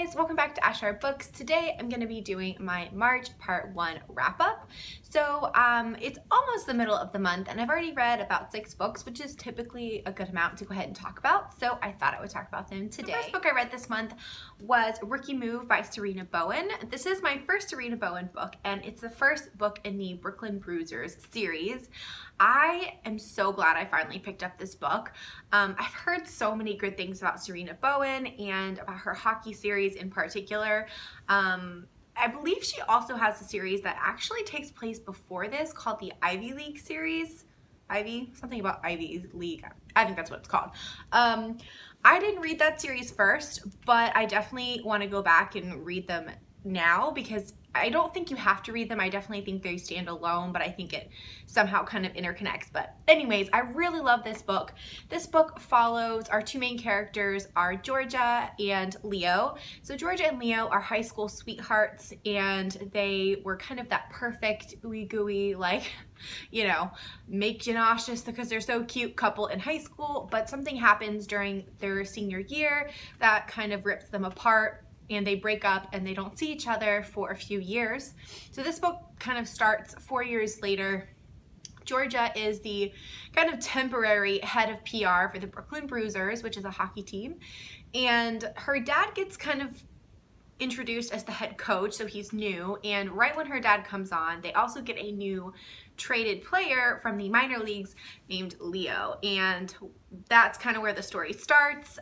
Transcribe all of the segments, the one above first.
guys, welcome back to Ashar Books. Today I'm going to be doing my March Part 1 wrap-up. So it's almost the middle of the month and I've already read about 6 books, which is typically a good amount to go ahead and talk about. So I thought I would talk about them today. The first book I read this month was Rookie Move by Sarina Bowen. This is my first Sarina Bowen book and it's the first book in the Brooklyn Bruisers series. I am so glad I finally picked up this book. I've heard so many good things about Sarina Bowen and about her hockey series in particular. I believe she also has a series that actually takes place before this called the Ivy League series. Something about Ivy League. I think that's what it's called. I didn't read that series first, but I definitely want to go back and read them now because I don't think you have to read them. I definitely think they stand alone, but I think it somehow kind of interconnects. But anyways, I really love this book. This book follows our two main characters are Georgia and Leo. So Georgia and Leo are high school sweethearts and they were kind of that perfect ooey gooey, like, you know, make you nauseous because they're so cute couple in high school, but something happens during their senior year that kind of rips them apart. And they break up and they don't see each other for a few years. So this book kind of starts 4 years later. Georgia is the kind of temporary head of PR for the Brooklyn Bruisers, which is a hockey team. And her dad gets kind of introduced as the head coach, so he's new. And right when her dad comes on, they also get a new traded player from the minor leagues named Leo. And that's kind of where the story starts.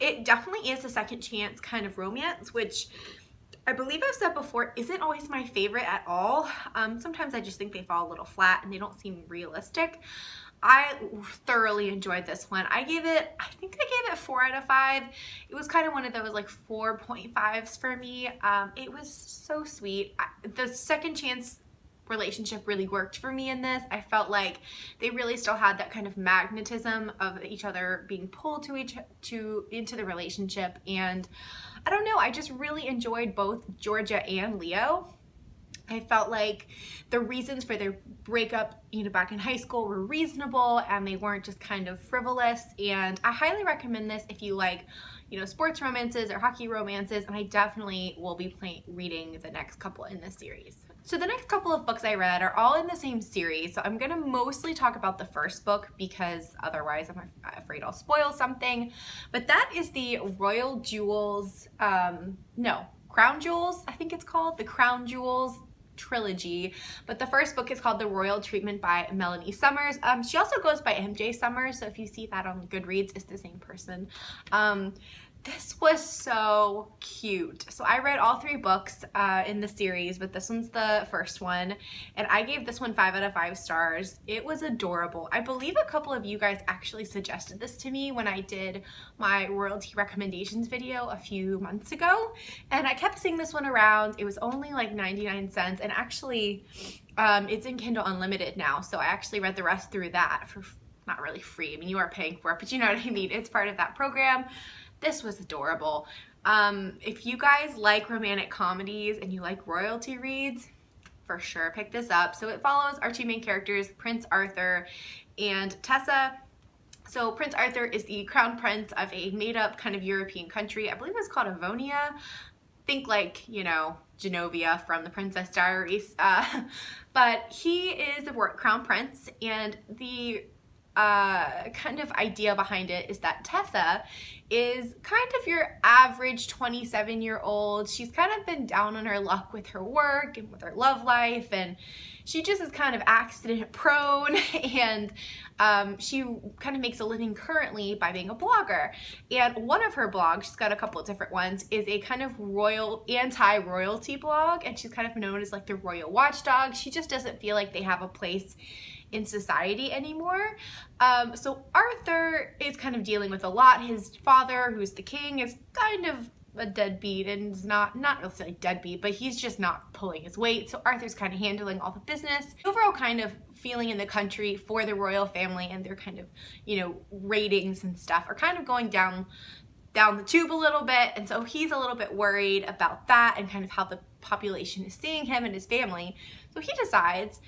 It definitely is a second chance kind of romance, which I believe I've said before isn't always my favorite at all. Sometimes I just think they fall a little flat and they don't seem realistic. I thoroughly enjoyed this one. I think I gave it 4 out of 5. It was kind of one of those like 4.5s for me. It was so sweet. The second chance relationship really worked for me in this. I felt like they really still had that kind of magnetism of each other being pulled into the relationship, and I don't know, I just really enjoyed both Georgia and Leo. I felt like the reasons for their breakup, you know, back in high school were reasonable and they weren't just kind of frivolous, and I highly recommend this if you like, you know, sports romances or hockey romances, and I definitely will be reading the next couple in this series. So the next couple of books I read are all in the same series, so I'm going to mostly talk about the first book because otherwise I'm afraid I'll spoil something. But that is the Royal Jewels, Crown Jewels, I think it's called, the Crown Jewels trilogy, but the first book is called The Royal Treatment by Melanie Summers. She also goes by MJ Summers, so if you see that on Goodreads, it's the same person. This was so cute. So I read all 3 books in the series, but this one's the first one, and I gave this one 5 out of 5 stars. It was adorable. I believe a couple of you guys actually suggested this to me when I did my royalty recommendations video a few months ago, and I kept seeing this one around. It was only like 99 cents, and actually it's in Kindle Unlimited now, so I actually read the rest through that for not really free. I mean, you are paying for it, but you know what I mean. It's part of that program. This was adorable. If you guys like romantic comedies and you like royalty reads, for sure pick this up. So it follows our two main characters, Prince Arthur and Tessa. So Prince Arthur is the crown prince of a made-up kind of European country. I believe it's called Avonia. Think like, you know, Genovia from The Princess Diaries. But he is the crown prince, and the kind of idea behind it is that Tessa is kind of your average 27-year-old. She's kind of been down on her luck with her work and with her love life, and she just is kind of accident prone, and she kind of makes a living currently by being a blogger. And one of her blogs, she's got a couple of different ones, is a kind of anti-royalty blog, and she's kind of known as like the royal watchdog. She just doesn't feel like they have a place in society anymore. So Arthur is kind of dealing with a lot. His father, who's the king, is kind of a deadbeat, and is not necessarily deadbeat, but he's just not pulling his weight. So Arthur's kind of handling all the business. Overall kind of feeling in the country for the royal family and their kind of, you know, ratings and stuff are kind of going down the tube a little bit, and so he's a little bit worried about that and kind of how the population is seeing him and his family. So he decides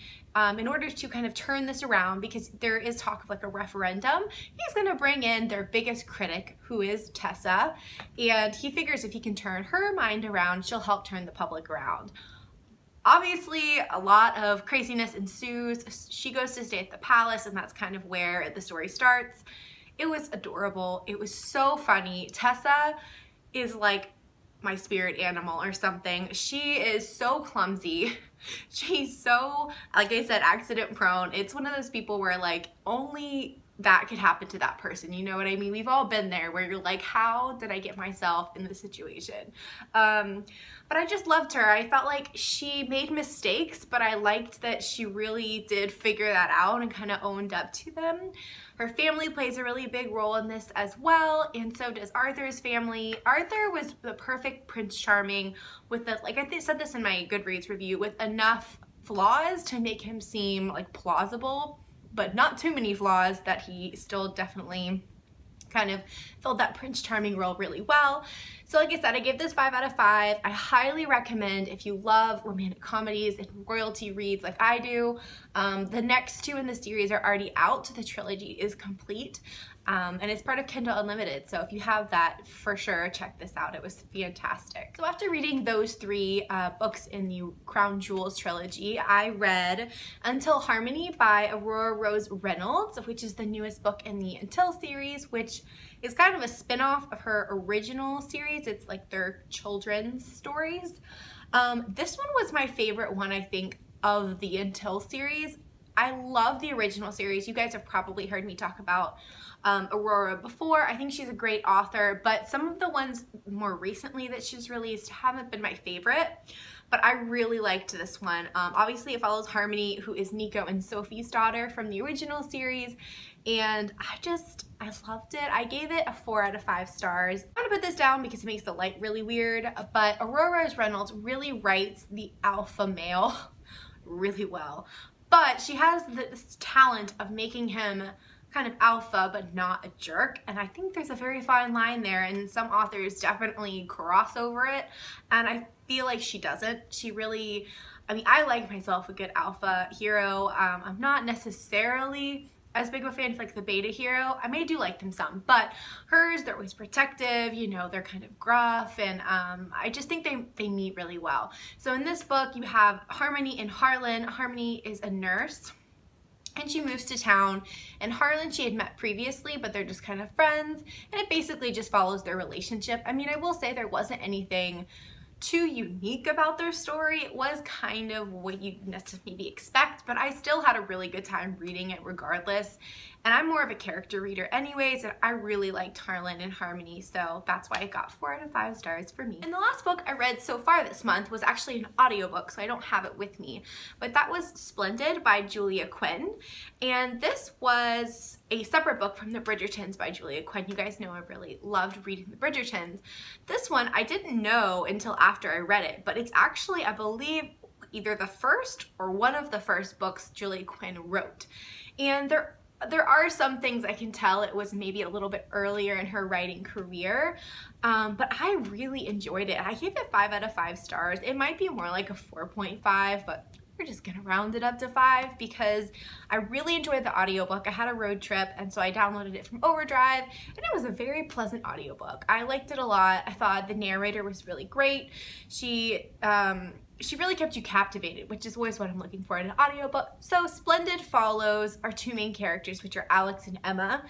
in order to kind of turn this around, because there is talk of like a referendum, he's going to bring in their biggest critic, who is Tessa, and he figures if he can turn her mind around, she'll help turn the public around. Obviously, a lot of craziness ensues. She goes to stay at the palace, and that's kind of where the story starts. It was adorable. It was so funny. Tessa is like my spirit animal or something. She is so clumsy. She's so, like I said, accident prone. It's one of those people where like only that could happen to that person. You know what I mean? We've all been there where you're like, how did I get myself in this situation? But I just loved her. I felt like she made mistakes, but I liked that she really did figure that out and kind of owned up to them. Her family plays a really big role in this as well, and so does Arthur's family. Arthur was the perfect Prince Charming with the, like I said this in my Goodreads review, with enough flaws to make him seem like plausible, but not too many flaws that he still definitely kind of filled that Prince Charming role really well. So like I said, I gave this 5 out of 5. I highly recommend if you love romantic comedies and royalty reads like I do. The next 2 in the series are already out, so the trilogy is complete. And it's part of Kindle Unlimited, so if you have that, for sure check this out. It was fantastic. So after reading those 3 books in the Crown Jewels trilogy, I read Until Harmony by Aurora Rose Reynolds, which is the newest book in the Until series, which is kind of a spin-off of her original series. It's like their children's stories. This one was my favorite one, I think, of the Until series. I love the original series. You guys have probably heard me talk about Aurora before. I think she's a great author, but some of the ones more recently that she's released haven't been my favorite, but I really liked this one. Obviously it follows Harmony, who is Nico and Sophie's daughter from the original series, and I loved it. I gave it a 4 out of 5 stars. I'm gonna put this down because it makes the light really weird, but Aurora Rose Reynolds really writes the alpha male really well, but she has this talent of making him kind of alpha but not a jerk, and I think there's a very fine line there, and some authors definitely cross over it, and I feel like she doesn't. She really, I mean, I like myself a good alpha hero. I'm not necessarily as big of a fan of like the beta hero. I do like them some, but hers, they're always protective, you know, they're kind of gruff, and I just think they meet really well. So in this book you have Harmony and Harlan. Harmony is a nurse, and she moves to town, and Harlan she had met previously, but they're just kind of friends, and it basically just follows their relationship. I mean, I will say there wasn't anything too unique about their story. It was kind of what you'd maybe expect, but I still had a really good time reading it regardless. And I'm more of a character reader anyways, and I really liked Harlan and Harmony, so that's why it got 4 out of 5 stars for me. And the last book I read so far this month was actually an audiobook, so I don't have it with me, but that was Splendid by Julia Quinn. And this was a separate book from The Bridgertons by Julia Quinn. You guys know I really loved reading The Bridgertons. This one I didn't know until after I read it, but it's actually, I believe, either the first or one of the first books Julia Quinn wrote. And there are some things I can tell it was maybe a little bit earlier in her writing career, but I really enjoyed it. I gave it 5 out of 5 stars. It might be more like a 4.5, but we're just gonna round it up to 5 because I really enjoyed the audiobook. I had a road trip, and so I downloaded it from Overdrive, and it was a very pleasant audiobook. I liked it a lot. I thought the narrator was really great. She really kept you captivated, which is always what I'm looking for in an audiobook. So Splendid follows our 2 main characters, which are Alex and Emma.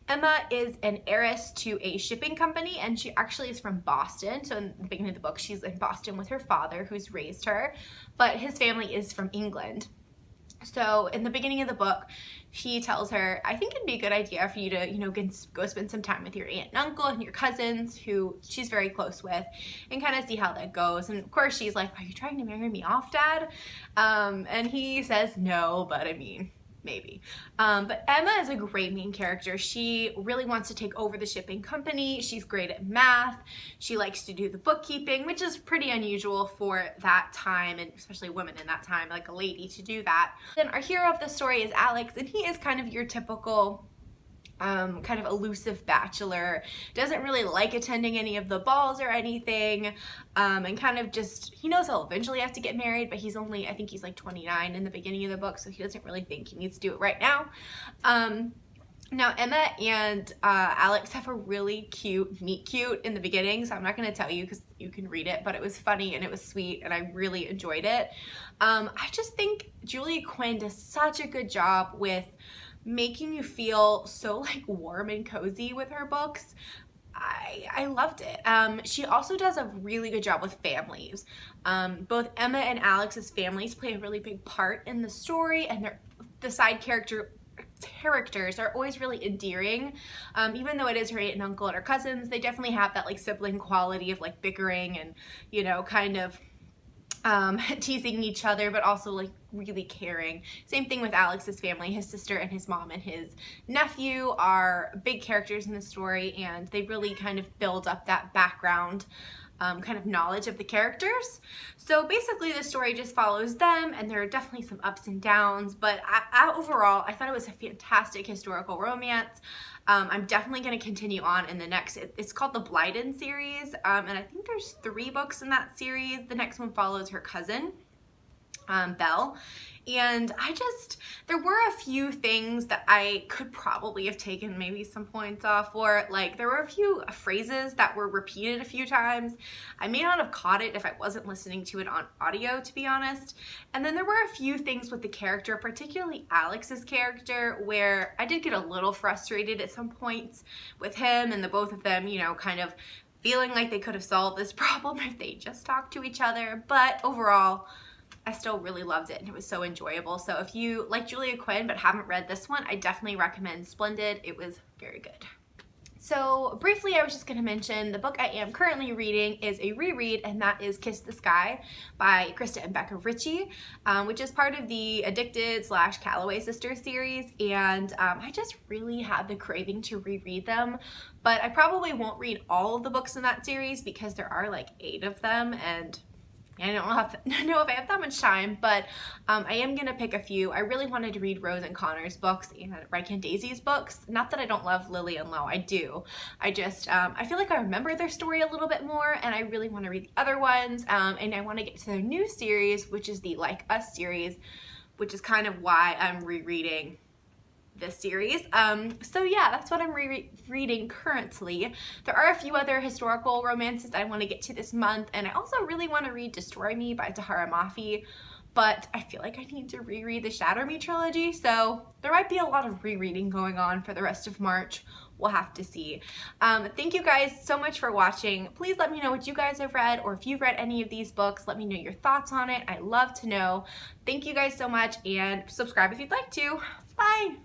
Emma is an heiress to a shipping company, and she actually is from Boston. So in the beginning of the book, she's in Boston with her father, who's raised her, but his family is from England. So in the beginning of the book, he tells her, I think it'd be a good idea for you to, you know, go spend some time with your aunt and uncle and your cousins, who she's very close with, and kind of see how that goes. And of course she's like, are you trying to marry me off, Dad? And he says no, but I mean, maybe. But Emma is a great main character. She really wants to take over the shipping company. She's great at math. She likes to do the bookkeeping, which is pretty unusual for that time, and especially women in that time, like a lady to do that. Then our hero of the story is Alex, and he is kind of your typical kind of elusive bachelor, doesn't really like attending any of the balls or anything, and kind of just, he knows he'll eventually have to get married, but he's only, I think he's like 29 in the beginning of the book, so he doesn't really think he needs to do it right now. Now, Emma and Alex have a really cute meet cute in the beginning, so I'm not going to tell you because you can read it, but it was funny and it was sweet and I really enjoyed it. I just think Julia Quinn does such a good job with making you feel so like warm and cozy with her books. I loved it. She also does a really good job with families. Both Emma and Alex's families play a really big part in the story, and the side characters are always really endearing. Even though it is her aunt and uncle and her cousins, they definitely have that like sibling quality of like bickering and, you know, kind of teasing each other, but also like really caring. Same thing with Alex's family. His sister and his mom and his nephew are big characters in the story, and they really kind of build up that background kind of knowledge of the characters. So basically the story just follows them, and there are definitely some ups and downs, but overall I thought it was a fantastic historical romance. I'm definitely going to continue on in the next, it's called the Blyden series, and I think there's 3 books in that series. The next one follows her cousin, Belle, and there were a few things that I could probably have taken maybe some points off for. Like, there were a few phrases that were repeated a few times. I may not have caught it if I wasn't listening to it on audio, to be honest. And then there were a few things with the character, particularly Alex's character, where I did get a little frustrated at some points with him and the both of them, you know, kind of feeling like they could have solved this problem if they just talked to each other. But overall, I still really loved it and it was so enjoyable. So if you like Julia Quinn but haven't read this one, I definitely recommend Splendid. It was very good. So briefly, I was just going to mention the book I am currently reading is a reread, and that is Kiss the Sky by Krista and Becca Ritchie, which is part of the Addicted / Calloway Sisters series, and I just really had the craving to reread them, but I probably won't read all of the books in that series because there are like 8 of them, and I don't know if I have that much time, but I am going to pick a few. I really wanted to read Rose and Connor's books and Reich and Daisy's books. Not that I don't love Lily and Lo, I do. I just, I feel like I remember their story a little bit more, and I really want to read the other ones, and I want to get to their new series, which is the Like Us series, which is kind of why I'm rereading this series. So yeah, that's what I'm reading currently. There are a few other historical romances I want to get to this month, and I also really want to read Destroy Me by Tahereh Mafi, but I feel like I need to reread the Shatter Me trilogy, so there might be a lot of rereading going on for the rest of March. We'll have to see. Thank you guys so much for watching. Please let me know what you guys have read, or if you've read any of these books, let me know your thoughts on it. I love to know. Thank you guys so much, and subscribe if you'd like to. Bye!